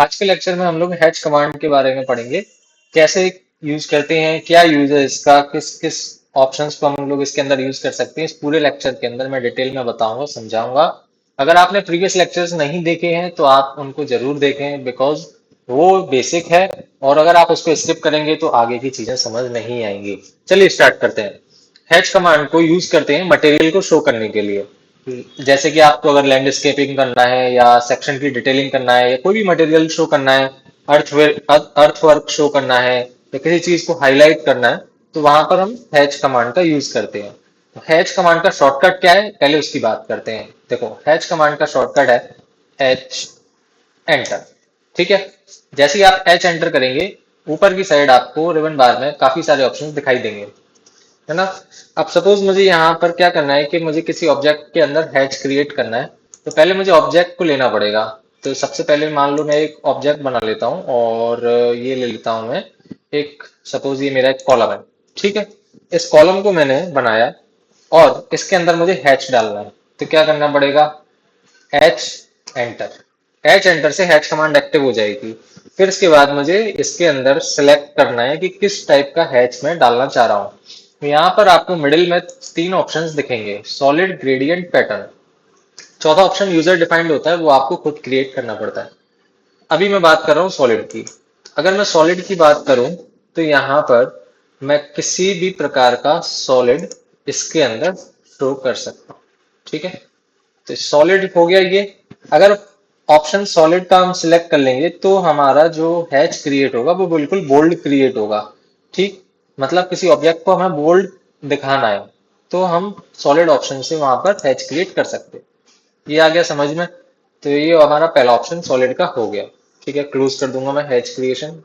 आज के लेक्चर में हम लोग हैच कमांड के बारे में पढ़ेंगे। कैसे यूज करते हैं, क्या यूज है इसका, किस किस ऑप्शंस को हम लोग इसके अंदर यूज कर सकते हैं। इस पूरे लेक्चर के अंदर मैं डिटेल में बताऊंगा, समझाऊंगा। अगर आपने प्रीवियस लेक्चर्स नहीं देखे हैं तो आप उनको जरूर देखें, बिकॉज वो बेसिक है। और अगर आप उसको स्किप करेंगे तो आगे की चीजें समझ नहीं आएंगी। चलिए स्टार्ट करते हैं। हैच कमांड को यूज करते हैं मटेरियल को शो करने के लिए। जैसे कि आपको अगर लैंडस्केपिंग करना है या सेक्शन की डिटेलिंग करना है या कोई भी मटेरियल शो करना है, अर्थ वर्क शो करना है या किसी चीज को हाईलाइट करना है, तो वहां पर हम हैच कमांड का यूज करते हैं। तो हैच कमांड का शॉर्टकट क्या है, पहले उसकी बात करते हैं। देखो, हैच कमांड का शॉर्टकट है एच एंटर। ठीक है। जैसे ही आप एच एंटर करेंगे, ऊपर की साइड आपको रिबन बार में काफी सारे ऑप्शंस दिखाई देंगे, है ना। अब सपोज मुझे यहाँ पर क्या करना है कि मुझे किसी ऑब्जेक्ट के अंदर हैच क्रिएट करना है। तो पहले मुझे ऑब्जेक्ट को लेना पड़ेगा। तो सबसे पहले मान लो मैं एक ऑब्जेक्ट बना लेता हूँ और ये ले लेता हूँ मैं एक, सपोज ये मेरा एक कॉलम है। ठीक है। इस कॉलम को मैंने बनाया और इसके अंदर मुझे हैच डालना है। तो क्या करना पड़ेगा, एच एंटर। एच एंटर से हैच कमांड एक्टिव हो जाएगी। फिर इसके बाद मुझे इसके अंदर सेलेक्ट करना है कि किस टाइप का हैच मैं डालना चाह रहा हूँ। तो यहाँ पर आपको मिडिल में तीन ऑप्शंस दिखेंगे, सॉलिड, ग्रेडियंट, पैटर्न। चौथा ऑप्शन यूजर डिफाइंड होता है, वो आपको खुद क्रिएट करना पड़ता है। अभी मैं बात कर रहा हूँ सॉलिड की। अगर मैं सॉलिड की बात करूं तो यहाँ पर मैं किसी भी प्रकार का सॉलिड इसके अंदर शो कर सकता हूँ। ठीक है। तो सॉलिड हो गया ये। अगर ऑप्शन सॉलिड का हम सिलेक्ट कर लेंगे तो हमारा जो हैच क्रिएट होगा वो बिल्कुल बोल्ड क्रिएट होगा। ठीक। मतलब किसी ऑब्जेक्ट को हमें बोल्ड दिखाना है तो हम सॉलिड ऑप्शन से वहां पर हैच क्रिएट कर सकते हैं। ये आ गया समझ में। तो ये हमारा पहला ऑप्शन सॉलिड का हो गया। ठीक है, क्लोज कर दूंगा मैं हैच क्रिएशन।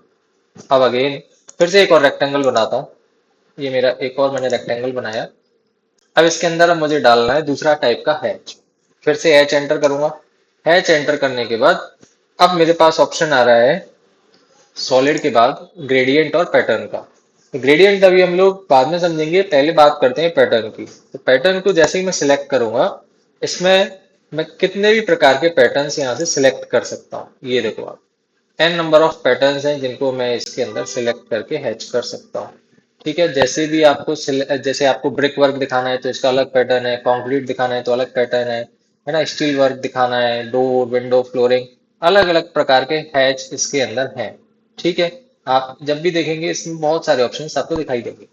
अब अगेन फिर से एक और रेक्टेंगल बनाता हूँ। ये मेरा एक और मैंने रेक्टेंगल बनाया। अब इसके अंदर अब मुझे डालना है दूसरा टाइप का हैच। फिर से हैच एंटर करूंगा। हैच एंटर करने के बाद अब मेरे पास ऑप्शन आ रहा है सॉलिड के बाद ग्रेडियंट और पैटर्न का। ग्रेडियंट अभी हम लोग बाद में समझेंगे, पहले बात करते हैं पैटर्न की। तो पैटर्न को जैसे ही मैं सिलेक्ट करूंगा, इसमें मैं कितने भी प्रकार के पैटर्न्स यहाँ से सिलेक्ट कर सकता हूँ। ये देखो आप, एन नंबर ऑफ पैटर्न्स हैं जिनको मैं इसके अंदर सिलेक्ट करके हैच कर सकता हूँ। ठीक है। जैसे आपको ब्रिक वर्क दिखाना है तो इसका अलग पैटर्न है, कंक्रीट दिखाना है तो अलग पैटर्न है ना। स्टील वर्क दिखाना है, डोर, विंडो, फ्लोरिंग, अलग अलग प्रकार के हैच इसके अंदर हैं। ठीक है। आप जब भी देखेंगे इसमें बहुत सारे ऑप्शन आपको दिखाई देंगे।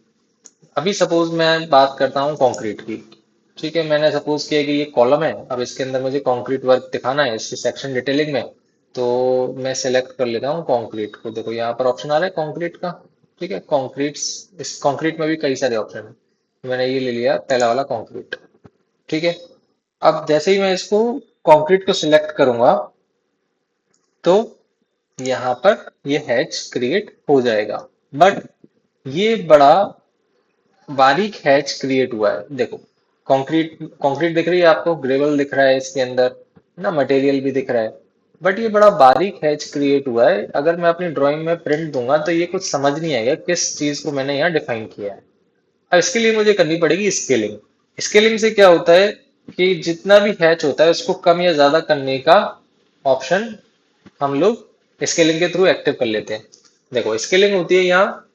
अभी सपोज मैं बात करता हूँ कंक्रीट की। ठीक है, मैंने सपोज किया कि ये कॉलम है, अब इसके अंदर मुझे कंक्रीट वर्क दिखाना है इसकी सेक्शन डिटेलिंग में। तो मैं सेलेक्ट कर लेता हूँ कंक्रीट को। देखो यहाँ पर ऑप्शन आ रहा है कंक्रीट का। ठीक है, कंक्रीट, इस कंक्रीट में भी कई सारे ऑप्शन है। मैंने ये ले लिया पहला वाला कंक्रीट। ठीक है। अब जैसे ही मैं इसको कंक्रीट को सिलेक्ट करूंगा तो यहाँ पर ये हैच क्रिएट हो जाएगा। बट ये बड़ा बारीक हैच क्रिएट हुआ है। देखो, कंक्रीट कंक्रीट दिख रही है आपको, ग्रेवल दिख रहा है इसके अंदर, है ना, मटेरियल भी दिख रहा है। बट ये बड़ा बारीक हैच क्रिएट हुआ है। अगर मैं अपनी ड्राइंग में प्रिंट दूंगा तो ये कुछ समझ नहीं आएगा किस चीज को मैंने यहाँ डिफाइन किया है। अब इसके लिए मुझे करनी पड़ेगी स्केलिंग। स्केलिंग से क्या होता है कि जितना भी हैच होता है उसको कम या ज्यादा करने का ऑप्शन हम लोग स्केलिंग के थ्रू एक्टिव कर लेते हैं। देखो, स्केलिंग होती है यहाँ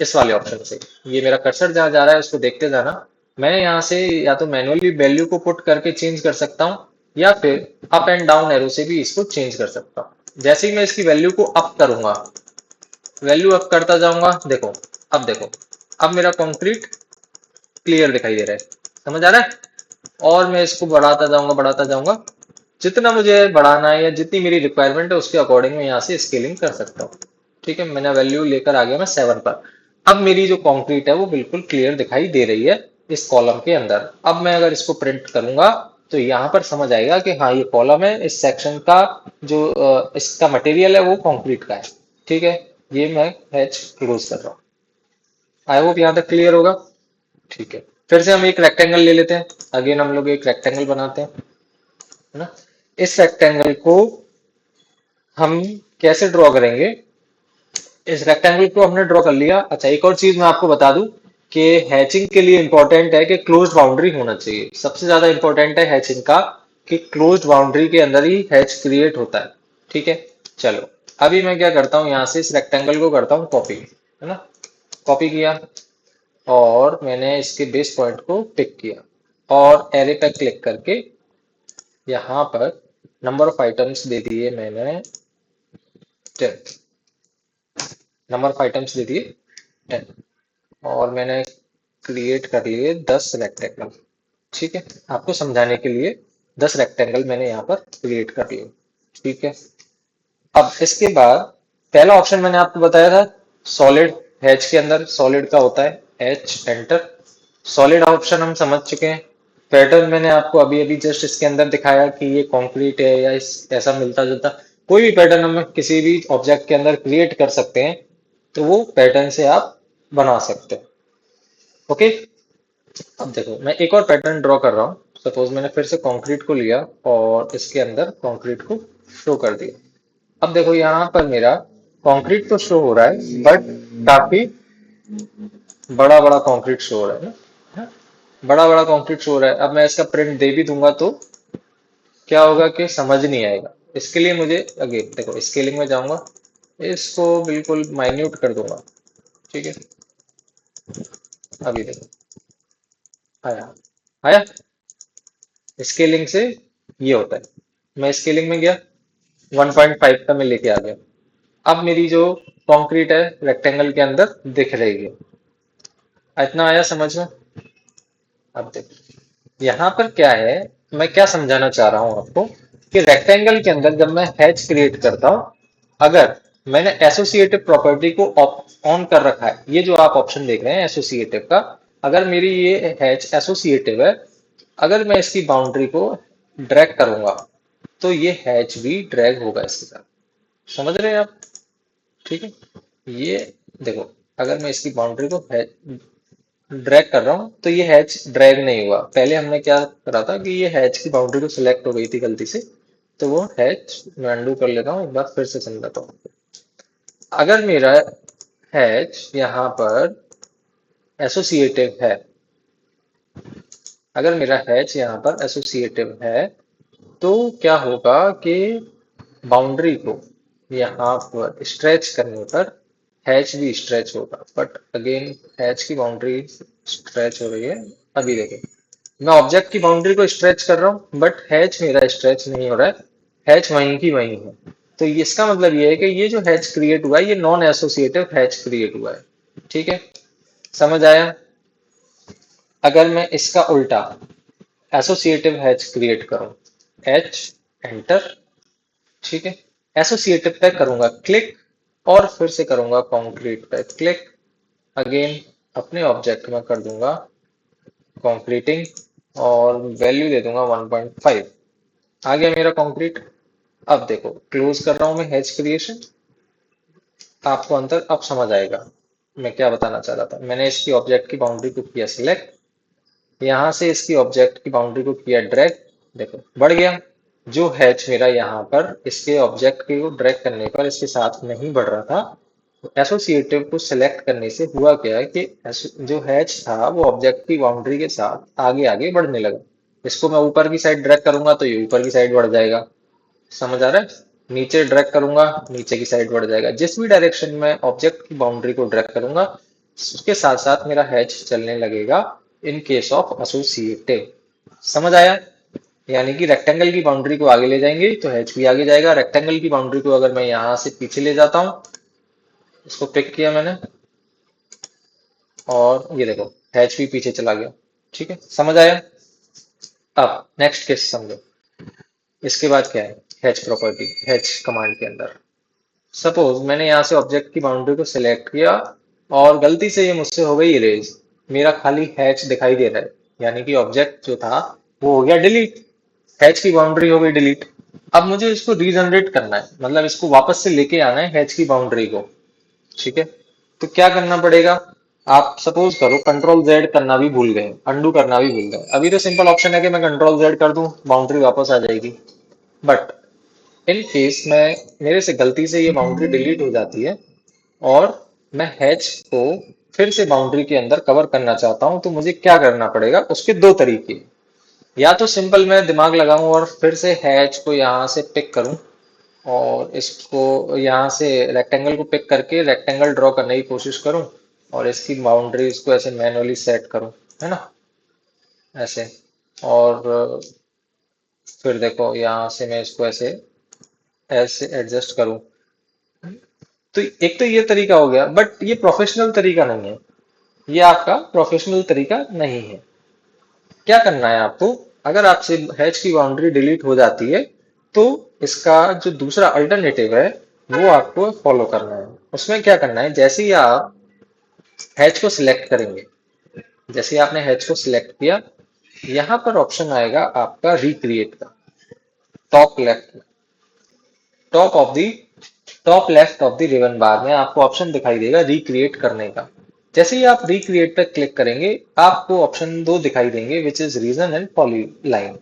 इस वाले ऑप्शन से। ये मेरा कर्सर जहां जा रहा है उसको देखते जाना। मैंने यहाँ से या तो मैनुअली वैल्यू को पुट करके चेंज कर सकता हूँ या फिर अप एंड डाउन एरो से भी इसको चेंज कर सकता हूँ। जैसे ही मैं इसकी वैल्यू को अप करूंगा, वैल्यू अप करता जाऊंगा, देखो, अब देखो, अब मेरा कंक्रीट क्लियर दिखाई दे रहा है। समझ आ रहा है। और मैं इसको बढ़ाता जाऊंगा। जितना मुझे बढ़ाना है या जितनी मेरी रिक्वायरमेंट है उसके अकॉर्डिंग मैं यहाँ से स्केलिंग कर सकता हूँ। ठीक है, मैंने वैल्यू लेकर आ गया मैं 7 पर। अब मेरी जो कंक्रीट है वो बिल्कुल क्लियर दिखाई दे रही है इस कॉलम के अंदर। अब मैं अगर इसको प्रिंट करूंगा तो यहाँ पर समझ आएगा कि हाँ ये कॉलम है, इस सेक्शन का जो इसका मटेरियल है वो कंक्रीट का है। ठीक है। ये मैं हैच क्लोज कर रहा हूँ। आई होप यहाँ तक क्लियर होगा। ठीक है। फिर से हम एक रेक्टेंगल ले लेते हैं। अगेन हम लोग एक रेक्टेंगल बनाते हैं, है ना। इस रेक्टेंगल को हम कैसे ड्रॉ करेंगे। इस रेक्टेंगल को हमने ड्रॉ कर लिया। अच्छा, एक और चीज मैं आपको बता दूं कि हैचिंग के लिए इंपॉर्टेंट है कि क्लोज्ड बाउंड्री होना चाहिए। सबसे ज्यादा इंपॉर्टेंट है हैचिंग का कि क्लोज्ड बाउंड्री के अंदर ही हैच क्रिएट होता है। ठीक है। चलो, अभी मैं क्या करता हूँ, यहाँ से इस रेक्टेंगल को करता हूँ कॉपी, है ना। कॉपी किया और मैंने इसके बेस पॉइंट को पिक किया और एरे पे क्लिक करके यहाँ पर नंबर ऑफ आइटम्स दे दिए मैंने 10। नंबर ऑफ आइटम्स दे दिए 10 और मैंने क्रिएट कर लिए 10 रेक्टेंगल। ठीक है, आपको समझाने के लिए 10 रेक्टेंगल मैंने यहाँ पर क्रिएट कर लिए। ठीक है, अब इसके बाद पहला ऑप्शन मैंने आपको बताया था सॉलिड। हैच के अंदर सॉलिड का होता है हैच एंटर। सॉलिड ऑप्शन हम समझ चुके हैं। पैटर्न मैंने आपको अभी अभी जस्ट इसके अंदर दिखाया कि ये कंक्रीट है या इस ऐसा मिलता जुलता कोई भी पैटर्न हम किसी भी ऑब्जेक्ट के अंदर क्रिएट कर सकते हैं, तो वो पैटर्न से आप बना सकते हैं। ओके, अब देखो मैं एक और पैटर्न ड्रॉ कर रहा हूँ। सपोज मैंने फिर से कंक्रीट को लिया और इसके अंदर कंक्रीट को शो कर दिया। अब देखो यहाँ पर मेरा कंक्रीट तो शो हो रहा है बट काफी बड़ा बड़ा कंक्रीट शो हो रहा है ना। हाँ, बड़ा बड़ा कंक्रीट शो हो रहा है। अब मैं इसका प्रिंट दे भी दूंगा तो क्या होगा कि समझ नहीं आएगा। इसके लिए मुझे अगेन देखो स्केलिंग में जाऊंगा, इसको बिल्कुल माइन्यूट कर दूंगा। ठीक है, अभी देखो आया, आया। स्केलिंग से ये होता है। मैं स्केलिंग में गया 1.5 का मैं लेके आ गया। अब मेरी जो कंक्रीट है रेक्टेंगल के अंदर दिख रही है। इतना आया समझ में। अब देखो यहाँ पर क्या है, मैं क्या समझाना चाह रहा हूँ आपको कि रेक्टेंगल के अंदर जब मैं हैच क्रिएट करता हूँ, अगर मैंने एसोसिएटिव प्रॉपर्टी को ऑन कर रखा है, ये जो आप ऑप्शन देख रहे हैं एसोसिएटिव का, अगर मेरी ये हैच एसोसिएटिव है, अगर मैं इसकी बाउंड्री को ड्रैग करूंगा तो ये हैच भी ड्रैग होगा इसके साथ। समझ रहे हैं आप। ठीक है, ये देखो अगर मैं इसकी बाउंड्री को ड्रैग कर रहा हूँ तो ये हैच ड्रैग नहीं हुआ। पहले हमने क्या करा था कि ये हैच की बाउंड्री को सिलेक्ट हो गई थी गलती से, तो वो हैच मैं अनडू कर लेता हूँ, एक बार फिर से समझाता हूँ। अगर मेरा हैच यहाँ पर एसोसिएटिव है, अगर मेरा हैच यहाँ पर एसोसिएटिव है तो क्या होगा कि बाउंड्री को यहाँ पर स्ट्रेच करने पर हैच भी स्ट्रेच होगा। बट अगेन हैच की बाउंड्री स्ट्रेच हो रही है। अभी देखें मैं ऑब्जेक्ट की बाउंड्री को स्ट्रेच कर रहा हूँ बट हैच मेरा स्ट्रेच नहीं हो रहा है, हैच वहीं की वहीं है। तो इसका मतलब ये है कि ये जो हैच क्रिएट हुआ है ये नॉन एसोसिएटिव हैच क्रिएट हुआ है। ठीक है, समझ आया। अगर मैं इसका उल्टा एसोसिएटिव हैच क्रिएट करूं, एच एंटर। ठीक है, एसोसिएटिव पे करूंगा क्लिक और फिर से करूंगा कंक्रीट पे क्लिक। अगेन अपने ऑब्जेक्ट में कर दूंगा कंक्रीटिंग और वैल्यू दे दूंगा 1.5। आ गया मेरा कंक्रीट। अब देखो क्लोज कर रहा हूं मैं हैच क्रिएशन। आपको अंतर अब समझ आएगा मैं क्या बताना चाह रहा था। मैंने इसकी ऑब्जेक्ट की बाउंड्री को किया सिलेक्ट, यहां से इसकी ऑब्जेक्ट की बाउंड्री को किया ड्रैग। देखो बढ़ गया। जो हैच मेरा यहाँ पर इसके ऑब्जेक्ट को ड्रैग करने पर इसके साथ नहीं बढ़ रहा था, एसोसिएटिव को सिलेक्ट करने से हुआ क्या है कि जो हैच था वो ऑब्जेक्ट की बाउंड्री के साथ आगे आगे बढ़ने लगा। इसको मैं ऊपर की साइड ड्रैग करूंगा तो ये ऊपर की साइड बढ़ जाएगा। समझ आ रहा है। नीचे ड्रैग करूंगा नीचे की साइड बढ़ जाएगा। जिस भी डायरेक्शन में ऑब्जेक्ट की बाउंड्री को ड्रैग करूंगा उसके साथ साथ मेरा हैच चलने लगेगा इन केस ऑफ एसोसिएटिव। समझ आया। यानी कि रेक्टेंगल की बाउंड्री को आगे ले जाएंगे तो हैच भी आगे जाएगा। रेक्टेंगल की बाउंड्री को अगर मैं यहां से पीछे ले जाता हूं, इसको पिक किया मैंने और ये देखो हैच भी पीछे चला गया। ठीक है, समझ आया। अब नेक्स्ट केस समझो। इसके बाद क्या है, हैच प्रॉपर्टी हैच कमांड के अंदर सपोज मैंने यहाँ से ऑब्जेक्ट की बाउंड्री को सिलेक्ट किया और गलती से ये मुझसे हो गई इरेज, मेरा खाली हैच दिखाई दे रहा है। यानी कि ऑब्जेक्ट जो था वो हो गया डिलीट, हैच की बाउंड्री हो गई डिलीट। अब मुझे इसको रीजनरेट करना है, मतलब इसको वापस से लेके आना है हैच की बाउंड्री को। ठीक है, तो क्या करना पड़ेगा। आप सपोज करो कंट्रोल जेड करना भी भूल गए, अंडू करना भी भूल गए। अभी तो सिंपल ऑप्शन है कि मैं कंट्रोल जेड कर दूं, बाउंड्री वापस आ जाएगी। बट इन केस में मेरे से गलती से ये बाउंड्री डिलीट हो जाती है और मैं हैच को फिर से बाउंड्री के अंदर कवर करना चाहता हूं, तो मुझे क्या करना पड़ेगा। उसके दो तरीके, या तो सिंपल मैं दिमाग लगाऊं और फिर से हैच को यहां से पिक करूं और इसको यहाँ से रेक्टेंगल को पिक करके रेक्टेंगल ड्रॉ करने की कोशिश करूँ और इसकी बाउंड्रीज को ऐसे मैनुअली सेट करूँ, है ना, ऐसे। और फिर देखो यहाँ से मैं इसको ऐसे ऐसे एडजस्ट करूँ। तो एक तो ये तरीका हो गया, बट ये प्रोफेशनल तरीका नहीं है, ये आपका प्रोफेशनल तरीका नहीं है। क्या करना है आपको, अगर आपसे हैच की बाउंड्री डिलीट हो जाती है तो इसका जो दूसरा अल्टरनेटिव है वो आपको फॉलो करना है। उसमें क्या करना है, जैसे ही आप हैच को सिलेक्ट करेंगे, जैसे ही आपने हैच को सिलेक्ट किया, यहाँ पर ऑप्शन आएगा आपका रिक्रिएट का, टॉप लेफ्ट में, top of the top left of the ribbon bar में आपको ऑप्शन दिखाई देगा रिक्रिएट करने का। जैसे ही आप रिक्रिएट पर क्लिक करेंगे आपको ऑप्शन दो दिखाई देंगे, which is region and polyline.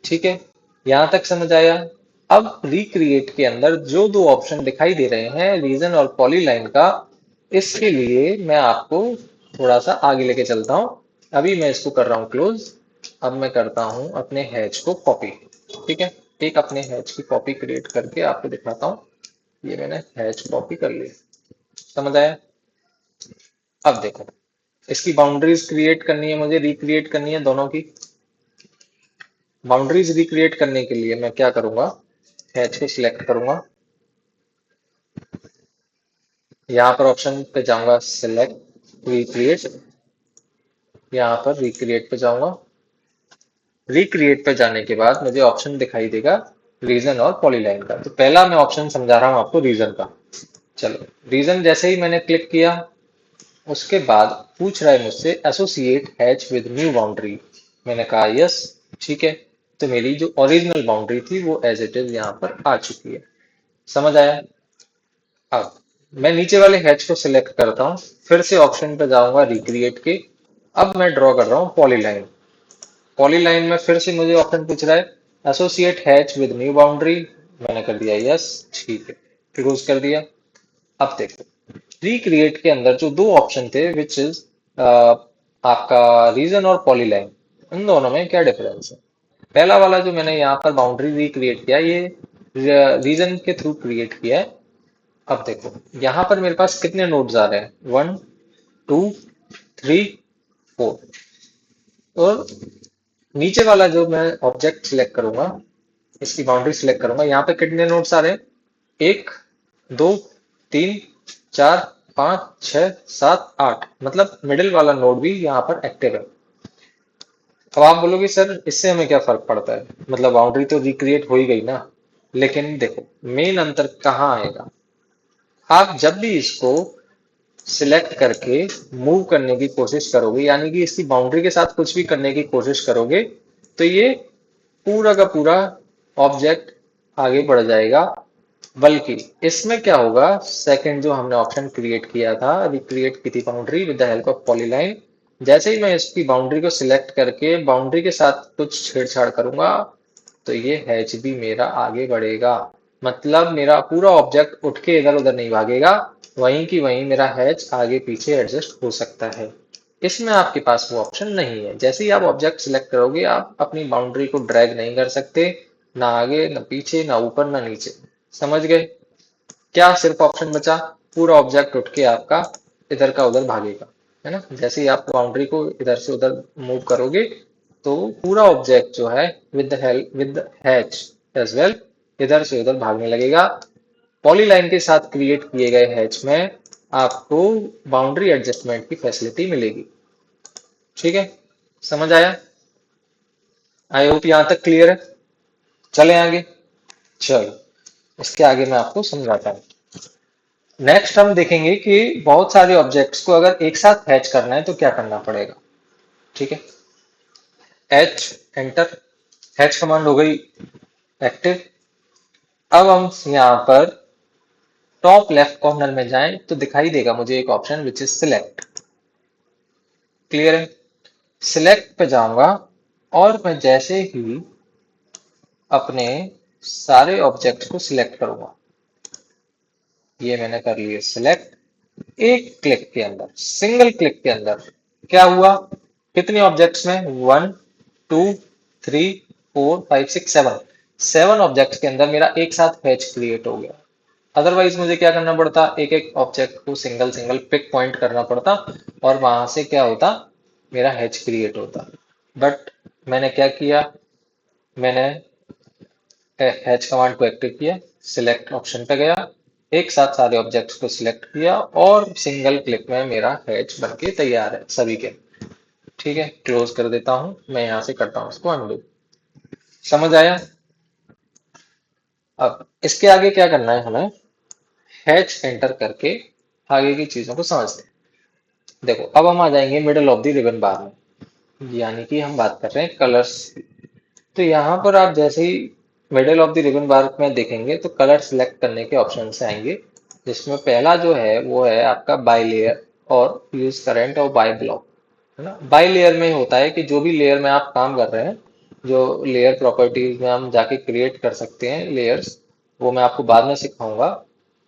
ठीक है, यहां तक समझ आया। अब रिक्रिएट के अंदर जो दो ऑप्शन दिखाई दे रहे हैं, रीजन और पॉलीलाइन का, इसके लिए मैं आपको थोड़ा सा आगे लेके चलता हूं। अभी मैं इसको कर रहा हूं क्लोज। अब मैं करता हूं अपने हैच को कॉपी। ठीक है, एक अपने हैच की कॉपी क्रिएट करके आपको दिखाता हूं। ये मैंने हैच कॉपी कर ली, समझ आया। अब देखो, इसकी बाउंड्रीज क्रिएट करनी है, मुझे रिक्रिएट करनी है दोनों की। बाउंड्रीज रिक्रिएट करने के लिए मैं क्या करूंगा, हैच को सिलेक्ट करूंगा, यहाँ पर ऑप्शन पे जाऊंगा सिलेक्ट रिक्रिएट, यहाँ पर रिक्रिएट पे जाऊंगा। रिक्रिएट पे जाने के बाद मुझे ऑप्शन दिखाई देगा रीजन और पॉलीलाइन का। तो पहला मैं ऑप्शन समझा रहा हूं आपको रीजन का। चलो, रीजन जैसे ही मैंने क्लिक किया, उसके बाद पूछ रहा है मुझसे associate hatch with new boundary. मैंने कहा यस, ठीक है। तो मेरी जो ओरिजिनल बाउंड्री थी वो एज इट इज यहाँ पर आ चुकी है, समझ आया। अब मैं नीचे वाले हैच को सिलेक्ट करता हूँ, फिर से ऑप्शन पे जाऊंगा रिक्रिएट के। अब मैं ड्रॉ कर रहा हूँ पॉलीलाइन। पॉलीलाइन में फिर से मुझे ऑप्शन पूछ रहा है associate hatch with new boundary. मैंने कर दिया यस, ठीक है, क्लोज कर दिया। अब देखो, रिक्रिएट के अंदर जो दो ऑप्शन थे, विच इज आपका रीजन और पॉलीलाइन, इन दोनों में क्या डिफरेंस है। पहला वाला जो मैंने यहाँ पर बाउंड्री रिक्रिएट किया, ये रीजन के थ्रू क्रिएट किया है। अब देखो, यहाँ पर मेरे पास कितने नोड्स आ रहे हैं, 1 2 3 4। और नीचे वाला जो मैं ऑब्जेक्ट सिलेक्ट करूंगा, इसकी बाउंड्री सिलेक्ट करूंगा, यहाँ पे कितने नोड्स आ रहे हैं, 1 2 3 4 5 6 7 8, मतलब मिडिल वाला नोड भी यहाँ पर एक्टिव है। अब आप बोलोगे सर इससे हमें क्या फर्क पड़ता है, मतलब बाउंड्री तो रिक्रिएट हो ही गई ना। लेकिन देखो, मेन अंतर कहाँ आएगा, आप जब भी इसको सिलेक्ट करके मूव करने की कोशिश करोगे, यानी कि इसकी बाउंड्री के साथ कुछ भी करने की कोशिश करोगे, तो ये पूरा का पूरा ऑब्जेक्ट आगे बढ़ जाएगा। बल्कि इसमें क्या होगा, सेकंड जो हमने ऑप्शन क्रिएट किया था, रिक्रिएट की थी boundary with the help of polyline, जैसे ही मैं इसकी बाउंड्री को सिलेक्ट करके बाउंड्री के साथ कुछ छेड़छाड़ करूंगा, तो ये हैच भी मेरा आगे बढ़ेगा। मतलब मेरा पूरा ऑब्जेक्ट उठ के इधर उधर नहीं भागेगा, वहीं की वहीं मेरा हैच आगे पीछे एडजस्ट हो सकता है। इसमें आपके पास वो ऑप्शन नहीं है। जैसे ही आप ऑब्जेक्ट सिलेक्ट करोगे, आप अपनी बाउंड्री को ड्रैग नहीं कर सकते, ना आगे ना पीछे ना ऊपर ना नीचे, समझ गए। क्या सिर्फ ऑप्शन बचा, पूरा ऑब्जेक्ट उठ के आपका इधर का उधर भागेगा, है ना। जैसे ही आप बाउंड्री को इधर से उधर मूव करोगे, तो पूरा ऑब्जेक्ट जो है with help with hatch as well इधर से उधर भागने लगेगा। पॉलीलाइन के साथ क्रिएट किए गए हैच में आपको बाउंड्री एडजस्टमेंट की फैसिलिटी मिलेगी। ठीक है, समझ आया। आई होप यहां तक क्लियर है। चले आगे, चलो इसके आगे मैं आपको समझाता हूँ। नेक्स्ट हम देखेंगे कि बहुत सारे ऑब्जेक्ट्स को अगर एक साथ हैच करना है तो क्या करना पड़ेगा। ठीक है, एच एंटर, हैच कमांड हो गई एक्टिव। अब हम यहाँ पर टॉप लेफ्ट कॉर्नर में जाएं तो दिखाई देगा मुझे एक option which is select. Clear है, सिलेक्ट पे जाऊंगा और मैं जैसे ही अपने सारे ऑब्जेक्ट्स को सिलेक्ट करूंगा, ये मैंने कर लिए सिलेक्ट, एक क्लिक के अंदर, सिंगल क्लिक के अंदर क्या हुआ, कितने ऑब्जेक्ट्स में, 1 2 3 4 5 6 7, 7 ऑब्जेक्ट्स के अंदर मेरा एक साथ हैच क्रिएट हो गया। अदरवाइज मुझे क्या करना पड़ता, एक एक ऑब्जेक्ट को सिंगल सिंगल पिक पॉइंट करना पड़ता और वहां से क्या होता, मेरा हैच क्रिएट होता। बट मैंने क्या किया, मैंने हैच कमांड को एक्टिव किया, सिलेक्ट ऑप्शन पे गया, एक साथ सारे ऑब्जेक्ट्स को सिलेक्ट किया और सिंगल क्लिक में मेरा हैच बनके तैयार है सभी के। ठीक है, क्लोज कर देता हूं, मैं यहां से करता हूं इसको अनडू। समझ आया? अब इसके आगे क्या करना है हमें, हैच एंटर करके आगे की चीजों को समझते हैं। देखो अब हम आ जाएंगे middle of the ribbon bar में, यानी कि हम बात कर रहे हैं कलर्स। तो यहाँ पर आप जैसे ही middle of the ribbon bar में देखेंगे तो कलर सिलेक्ट करने के ऑप्शन से आएंगे, जिसमें पहला जो है वो है आपका बाय लेयर और यूज करंट और बाय ब्लॉक, है ना। बाय लेयर में होता है कि जो भी लेयर में आप काम कर रहे हैं, जो लेयर प्रॉपर्टीज में हम जाके क्रिएट कर सकते हैं लेयर्स, वो मैं आपको बाद में सिखाऊंगा।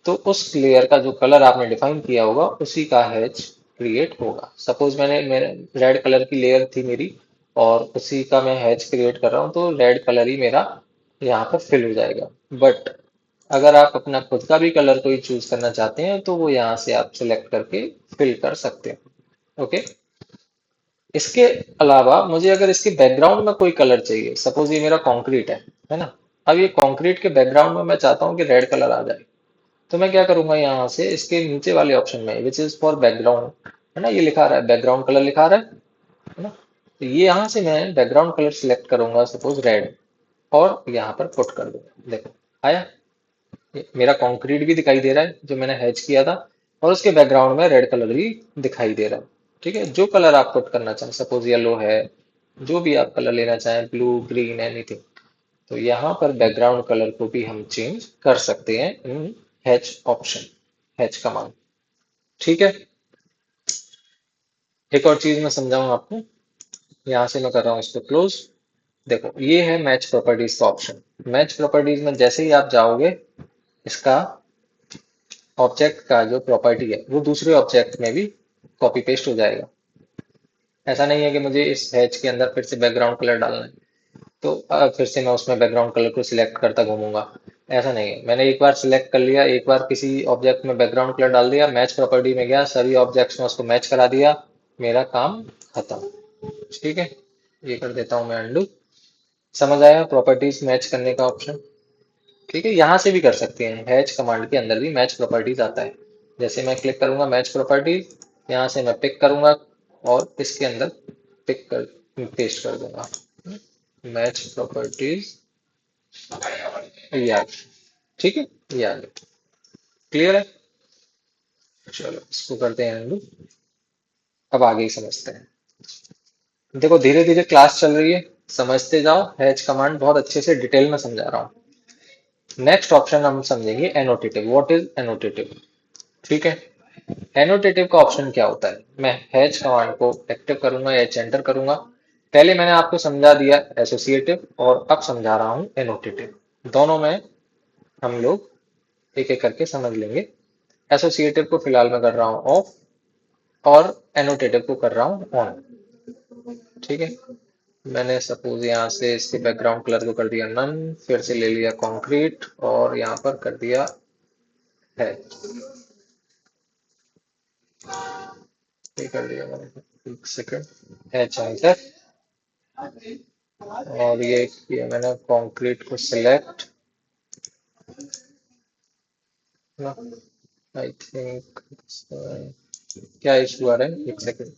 तो उस लेयर का जो कलर आपने डिफाइन किया होगा उसी का हैच क्रिएट होगा। सपोज मैंने मेरे रेड कलर की लेयर थी मेरी और उसी का मैं हैच क्रिएट कर रहा हूँ, तो रेड कलर ही मेरा यहाँ पर फिल हो जाएगा। बट अगर आप अपना खुद का भी कलर कोई चूज करना चाहते हैं तो वो यहाँ से आप सिलेक्ट करके फिल कर सकते हैं। ओके, इसके अलावा मुझे अगर इसके बैकग्राउंड में कोई कलर चाहिए, सपोज ये मेरा कंक्रीट है ना। अब ये कंक्रीट के बैकग्राउंड में मैं चाहता हूँ कि रेड कलर आ जाए, तो मैं क्या करूंगा, यहाँ से इसके नीचे वाले ऑप्शन में विच इज फॉर बैकग्राउंड, है ना, ये लिखा रहा है बैकग्राउंड कलर लिखा रहा है ना। तो ये यहाँ से मैं बैकग्राउंड कलर सिलेक्ट करूंगा, सपोज रेड, और यहाँ पर पुट कर दूंगा। देखो आया, मेरा कंक्रीट भी दिखाई दे रहा है जो मैंने हैच किया था, और उसके बैकग्राउंड में रेड कलर भी दिखाई दे रहा है। ठीक है, जो कलर आप पुट करना चाहें, सपोज येलो है, जो भी आप कलर लेना चाहें, ब्लू ग्रीन एनीथिंग, तो यहाँ पर बैकग्राउंड कलर को भी हम चेंज कर सकते हैं इन हैच ऑप्शन, हैच कमांड। ठीक है, एक और चीज मैं समझाऊं आपको, यहाँ से मैं कर रहा हूँ इसको क्लोज। देखो ये है मैच प्रॉपर्टीज का ऑप्शन। मैच प्रॉपर्टीज में जैसे ही आप जाओगे, इसका ऑब्जेक्ट का जो प्रॉपर्टी है वो दूसरे ऑब्जेक्ट में भी कॉपी पेस्ट हो जाएगा। ऐसा नहीं है कि मुझे इस हैच के अंदर फिर से बैकग्राउंड कलर डालना है तो फिर से मैं उसमें बैकग्राउंड कलर को सिलेक्ट करता घूमूंगा। ऐसा नहीं है, मैंने एक बार सिलेक्ट कर लिया, एक बार किसी ऑब्जेक्ट में बैकग्राउंड कलर डाल दिया, मैच प्रॉपर्टी में गया, सभी ऑब्जेक्ट्स में उसको मैच करा दिया, मेरा काम खत्म। ठीक है, ये कर देता हूँ मैं अंडू। समझ आया प्रॉपर्टीज मैच करने का ऑप्शन? ठीक है, यहाँ से भी कर सकते हैं, हैच कमांड के अंदर भी मैच प्रॉपर्टीज आता है। जैसे मैं क्लिक करूंगा मैच प्रॉपर्टीज, यहाँ से मैं पिक करूंगा और इसके अंदर पिक कर पेस्ट कर दूंगा मैच प्रॉपर्टीज, ये आ गया। ठीक है, ये आ गया। क्लियर है? चलो इसको करते हैं undo। अब आगे ही समझते हैं। देखो धीरे धीरे क्लास चल रही है, समझते जाओ, हैच कमांड बहुत अच्छे से डिटेल में समझा रहा हूँ। नेक्स्ट ऑप्शन हम समझेंगे एनोटेटिव। What is एनोटेटिव? ठीक है, एनोटेटिव का ऑप्शन क्या होता है, मैं हैच कमांड को एक्टिव करूंगा, एच एंटर करूंगा। पहले मैंने आपको समझा दिया एसोसिएटिव और अब समझा रहा हूं एनोटेटिव। दोनों में हम लोग एक एक करके समझ लेंगे। एसोसिएटिव को फिलहाल मैं कर रहा हूँ ऑफ और एनोटेटिव को कर रहा हूँ ऑन। ठीक है, मैंने सपोज यहाँ से इसके बैकग्राउंड कलर को कर दिया नन, फिर से ले लिया कंक्रीट और यहाँ पर कर दिया है, ये कर दिया मैंने, एक सेकंड, एच एंटर, और ये किया मैंने कंक्रीट को सिलेक्ट ना। आई थिंक क्या इशू आ रहा है, एक second,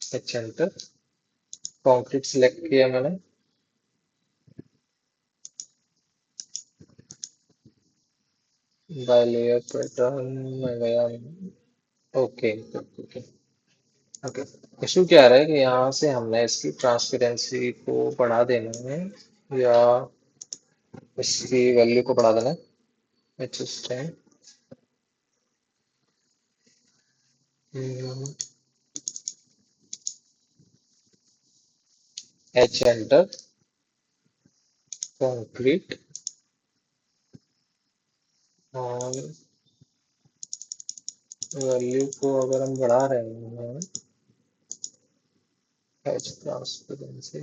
H enter, concrete select किया मैंने, बाय लेयर पैटर्न में गया। ओके ओके ओके, इशू क्या आ रहा है कि यहाँ से हमने इसकी ट्रांसपेरेंसी को बढ़ा देना है या इसकी वैल्यू को बढ़ा देना है। H stand H enter concrete, और वैल्यू को अगर हम बढ़ा रहे हैं, एच ट्रांसपेरेंसी,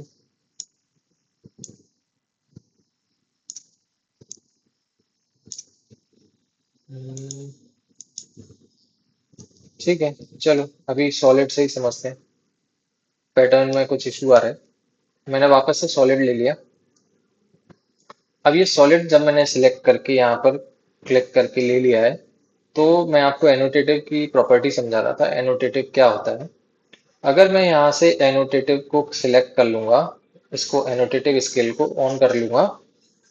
हम्म, ठीक है। चलो अभी सॉलिड से ही समझते हैं। पैटर्न में कुछ इशू आ रहा है। मैंने वापस से सॉलिड ले लिया। अब ये सॉलिड जब मैंने सिलेक्ट करके यहाँ पर क्लिक करके ले लिया है, तो मैं आपको एनोटेटिव की प्रॉपर्टी समझा रहा था। एनोटेटिव क्या होता है? अगर मैं यहाँ से एनोटेटिव को सिलेक्ट कर लूंगा, इसको एनोटेटिव स्केल को ऑन कर लूंगा,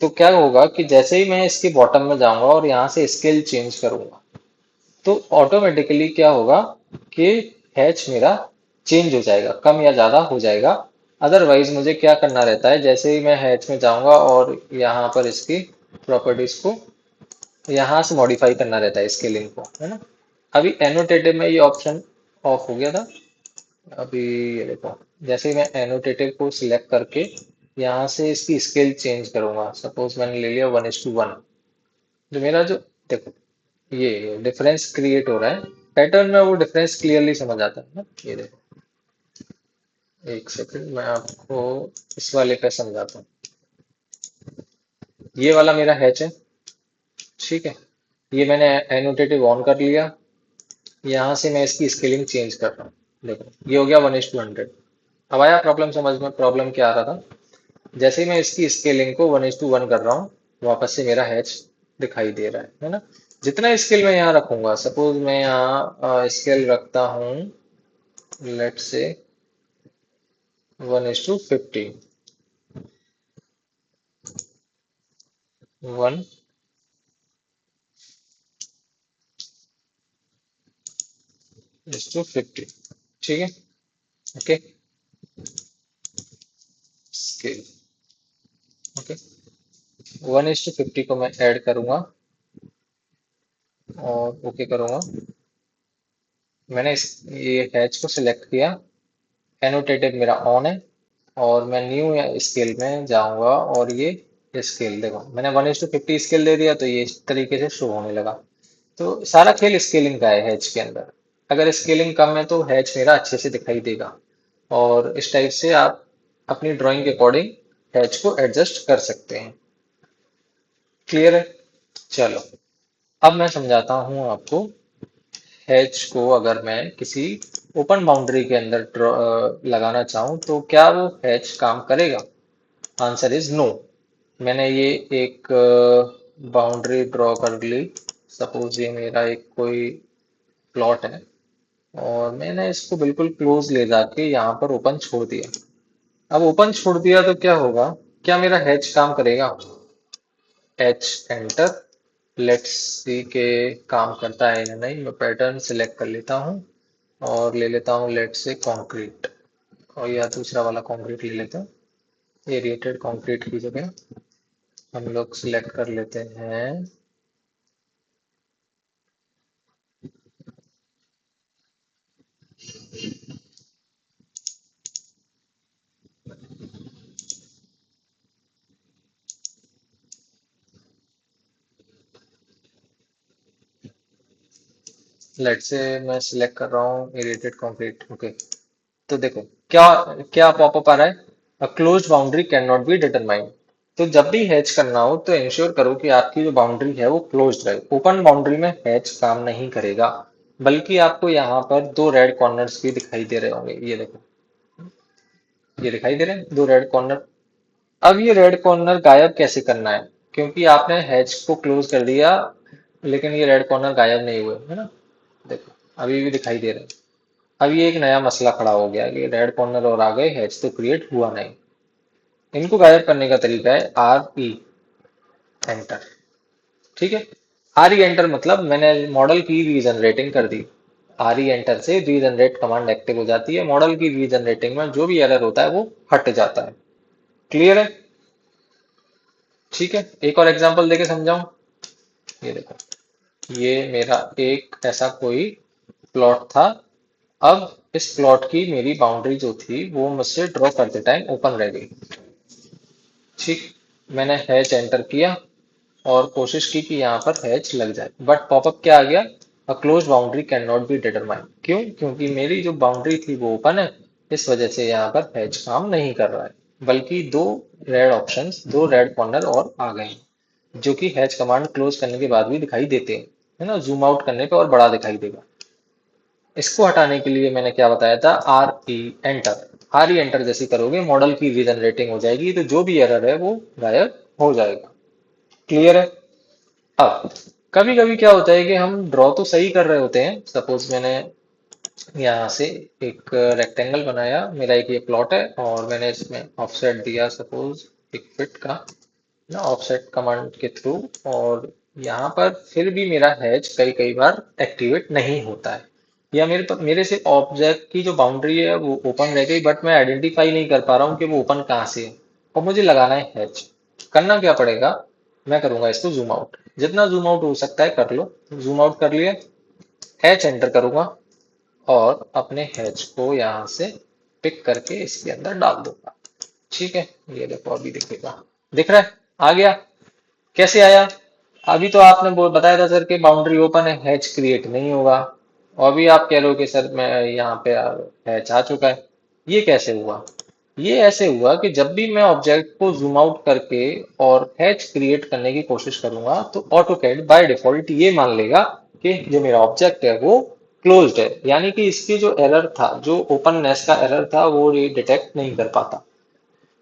तो क्या होगा कि जैसे ही मैं इसके बॉटम में जाऊंगा और यहाँ से स्केल चेंज करूंगा, तो ऑटोमेटिकली क्या होगा कि हैच मेरा चेंज हो जाएगा, कम या ज्यादा हो जाएगा। अदरवाइज मुझे क्या करना रहता है, जैसे ही मैं हैच में जाऊंगा और यहाँ पर इसकी प्रॉपर्टीज को यहाँ से मॉडिफाई करना रहता है, स्केलिंग को, है ना। अभी एनोटेटिव में ये ऑप्शन ऑफ हो गया था। अभी ये देखो, जैसे ही मैं एनोटेटिव को सिलेक्ट करके यहाँ से इसकी स्केल चेंज करूंगा, सपोज मैंने ले लिया 1:1, जो मेरा जो, देखो ये डिफरेंस क्रिएट हो रहा है। पैटर्न में वो डिफरेंस क्लियरली समझ आता है ना। ये देखो, एक सेकंड मैं आपको इस वाले पे समझाता हूँ। ये वाला मेरा हैच है, ठीक है। ये मैंने एनोटेटिव ऑन कर लिया। यहाँ से मैं इसकी स्केलिंग चेंज कर रहा हूँ। देखो ये हो गया 1:100। अब आया प्रॉब्लम समझ में? प्रॉब्लम क्या आ रहा था? जैसे ही मैं इसकी स्केलिंग को 1:1 कर रहा हूँ, वापस से मेरा हैच दिखाई दे रहा है ना। जितना स्केल मैं यहाँ रखूंगा, सपोज मैं यहाँ स्केल रखता हूँ, लेट से 1:50, 1:50, ठीक है। Okay, scale, okay. 1:50 को मैं ऐड करूंगा और ओके करूंगा। मैंने ये हैच को सिलेक्ट किया, एनोटेटिव मेरा ऑन है, और मैं न्यू स्केल में जाऊंगा और ये स्केल देखो, मैंने 1:50 स्केल दे दिया, तो ये इस तरीके से शो होने लगा। तो सारा खेल स्केलिंग का है हैच के अंदर। अगर स्केलिंग कम है तो हैच मेरा अच्छे से दिखाई देगा, और इस टाइप से आप अपनी ड्राइंग के अकॉर्डिंग हैच को एडजस्ट कर सकते हैं। क्लियर है? चलो अब मैं समझाता हूँ आपको। हैच को अगर मैं किसी ओपन बाउंड्री के अंदर लगाना चाहूँ, तो क्या वो हैच काम करेगा? Answer is no. मैंने ये एक बाउंड्री ड्रॉ कर ली। सपोज ये मेरा एक कोई प्लॉट है, और मैंने इसको बिल्कुल क्लोज ले जाके यहाँ पर ओपन छोड़ दिया। अब ओपन छोड़ दिया तो क्या होगा? क्या मेरा हैच काम करेगा? एच एंटर, लेट्स सी के काम करता है या नहीं। मैं पैटर्न सिलेक्ट कर लेता हूँ और ले लेता हूँ लेट्स से कंक्रीट, और या दूसरा वाला कंक्रीट ले लेता हूँ। एरिएटेड कंक्रीट की जगह हम लोग सिलेक्ट कर लेते हैं, लेट्स से मैं सिलेक्ट कर रहा हूँ एरिएटेड कंक्रीट, ओके। तो देखो क्या क्या पॉपअप आ रहा है, a closed boundary can not be determined. तो जब भी हैच करना हो तो इंश्योर करो कि आपकी जो बाउंड्री है वो क्लोज्ड रहे। ओपन बाउंड्री में हैच काम नहीं करेगा। बल्कि आपको यहाँ पर दो रेड कॉर्नर्स भी दिखाई दे रहे होंगे, ये देखो, ये दिखाई दे रहे हैं दो रेड कॉर्नर। अब ये रेड कॉर्नर गायब कैसे करना है? क्योंकि आपने हैच को क्लोज कर दिया, लेकिन ये रेड कॉर्नर गायब नहीं हुए, है ना। देखो अभी भी दिखाई दे रहे हैं। अब ये एक नया मसला खड़ा हो गया कि रेड कॉर्नर और आ गए, हैच तो क्रिएट हुआ नहीं। इनको गायब करने का तरीका है आर ई एंटर, ठीक है। आर ई एंटर मतलब मैंने मॉडल की रीजनरेटिंग कर दी। आर ई एंटर से रीजनरेट कमांड एक्टिव हो जाती है। मॉडल की रीजनरेटिंग में जो भी एरर होता है वो हट जाता है। क्लियर है? ठीक है, एक और एग्जांपल देके समझाऊं। ये देखो, ये मेरा एक ऐसा कोई प्लॉट था। अब इस प्लॉट की मेरी बाउंड्री जो थी वो मुझसे ड्रॉ करते टाइम ओपन रह गई, ठीक। मैंने हैच एंटर किया और कोशिश की कि यहाँ पर हैच लग जाए, बट पॉपअप क्या आ गया? A close boundary can not be determined. क्यों? क्योंकि मेरी जो बाउंड्री थी वो ओपन है, इस वजह से यहाँ पर हैच काम नहीं कर रहा है। बल्कि दो रेड ऑप्शंस, दो रेड कॉर्नर और आ गए हैं, जो कि हैच कमांड क्लोज करने के बाद भी दिखाई देते हैं। है ना, जूम आउट करने पे और बड़ा दिखाई देगा। इसको हटाने के लिए मैंने क्या बताया था, R E enter. R E enter जैसे करोगे मॉडल की रीजनरेटिंग हो जाएगी, तो जो भी एरर है वो गायब हो जाएगा। क्लियर है? अब कभी कभी क्या होता है कि हम ड्रॉ तो सही कर रहे होते हैं, सपोज मैंने यहाँ से एक रेक्टेंगल बनाया, मेरा एक ये प्लॉट है और मैंने इसमें ऑफसेट दिया सपोज एक फिट का ना, ऑफसेट कमांड के थ्रू, और यहाँ पर फिर भी मेरा हैच कई कई बार एक्टिवेट नहीं होता है, या मेरे से ऑब्जेक्ट की जो बाउंड्री है वो ओपन रह गई, बट मैं आइडेंटिफाई नहीं कर पा रहा हूँ कि वो ओपन कहाँ से है, और मुझे लगाना है हैच। करना क्या पड़ेगा, मैं करूंगा इसको जूम आउट, जितना जूम आउट हो सकता है कर लो। जूम आउट कर लिए, हैच एंटर करूंगा और अपने हैच को यहाँ से पिक करके इसके अंदर डाल दूंगा। ठीक है, ये देखो अभी दिखेगा, दिख रहा है, आ गया। कैसे आया? अभी तो आपने बताया था सर कि बाउंड्री ओपन है, हैच क्रिएट नहीं होगा, और अभी आप कह रहे हो कि सर मैं यहाँ पे हैच आ चुका है। ये कैसे हुआ? ये ऐसे हुआ कि जब भी मैं ऑब्जेक्ट को जूम आउट करके और हैच क्रिएट करने की कोशिश करूंगा, तो ऑटोकैड बाय डिफॉल्ट ये मान लेगा कि जो मेरा ऑब्जेक्ट है वो क्लोज्ड है, यानी कि इसकी जो एरर था, जो ओपननेस का एरर था, वो ये डिटेक्ट नहीं कर पाता।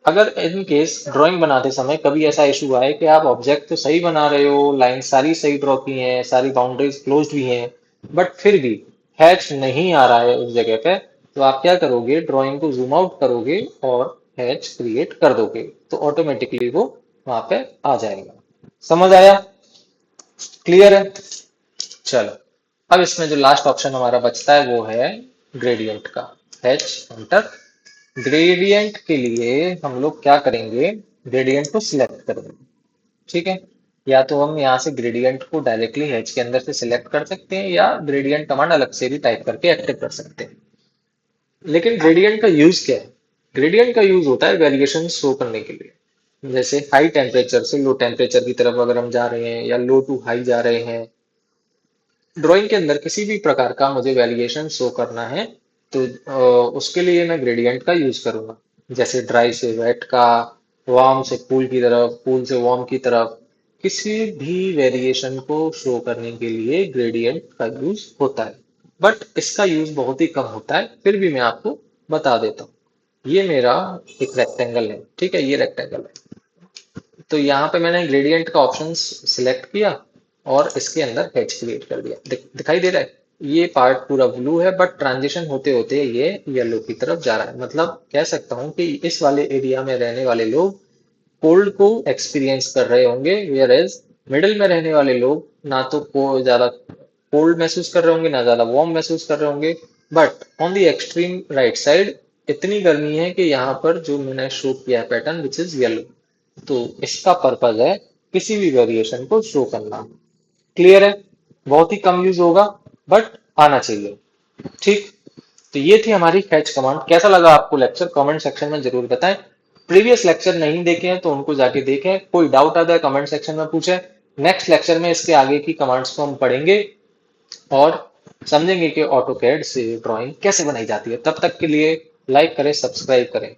अगर इन केस ड्राइंग बनाते समय कभी ऐसा इशू आए कि आप ऑब्जेक्ट तो सही बना रहे हो, लाइन सारी सही ड्रॉ की हैं, सारी बाउंड्रीज क्लोज्ड भी हैं, बट फिर भी हैच नहीं आ रहा है उस जगह पे, तो आप क्या करोगे, ड्राइंग को जूम आउट करोगे और हैच क्रिएट कर दोगे, तो ऑटोमेटिकली वो वहां पे आ जाएगा। समझ आया? क्लियर है? चलो, अब इसमें जो लास्ट ऑप्शन हमारा बचता है वो है ग्रेडियंट का। Hatch enter. ग्रेडियंट के लिए हम लोग क्या करेंगे, ग्रेडियंट को सिलेक्ट करेंगे। ठीक है, या तो हम यहाँ से ग्रेडियंट को डायरेक्टली हैच के अंदर से सिलेक्ट कर सकते हैं, या ग्रेडियंट कमांड अलग से भी टाइप करके एक्टिव कर सकते हैं। लेकिन ग्रेडियंट का यूज क्या है? ग्रेडियंट का यूज होता है वेरिएशन शो करने के लिए। जैसे हाई टेम्परेचर से लो टेम्परेचर की तरफ अगर हम जा रहे हैं, या लो टू हाई जा रहे हैं, ड्राइंग के अंदर किसी भी प्रकार का मुझे वेरिएशन शो करना है, तो उसके लिए मैं ग्रेडियंट का यूज करूंगा। जैसे ड्राई से वेट का, वार्म से कूल की तरफ, कूल से वार्म की तरफ, किसी भी वेरिएशन को शो करने के लिए ग्रेडियंट का यूज होता है, बट इसका यूज बहुत ही कम होता है, फिर भी मैं आपको बता देता हूँ। ये मेरा एक रेक्टेंगल है, ठीक है, ये रेक्टेंगल है, तो यहाँ पे मैंने ग्रेडियंट का ऑप्शन सिलेक्ट किया और इसके अंदर हैच क्रिएट कर दिया। दिखाई दे रहा है, ये पार्ट पूरा ब्लू है, बट ट्रांजिशन होते होते ये येलो की तरफ जा रहा है। मतलब कह सकता हूँ कि इस वाले एरिया में रहने वाले लोग कोल्ड को एक्सपीरियंस कर रहे होंगे, वेयर एज मिडिल में रहने वाले लोग ना तो को ज्यादा कोल्ड महसूस कर रहे होंगे, ना ज्यादा वार्म महसूस कर रहे होंगे, but on the extreme right side इतनी गर्मी है कि यहाँ पर जो मैंने शो किया है पैटर्न विच इज येलो, तो इसका पर्पज है किसी भी वेरिएशन को शो करना। क्लियर है? बहुत ही कम यूज होगा, बट आना चाहिए। ठीक, तो ये थी हमारी फैच कमांड। कैसा लगा आपको लेक्चर, कमेंट सेक्शन में जरूर बताएं। प्रीवियस लेक्चर नहीं देखे हैं तो उनको जाके देखें, कोई डाउट आता है कमेंट सेक्शन में पूछें। नेक्स्ट लेक्चर में इसके आगे की कमांड्स को हम पढ़ेंगे और समझेंगे कि ऑटोकैड से ड्राइंग कैसे बनाई जाती है। तब तक के लिए लाइक करें, सब्सक्राइब करें।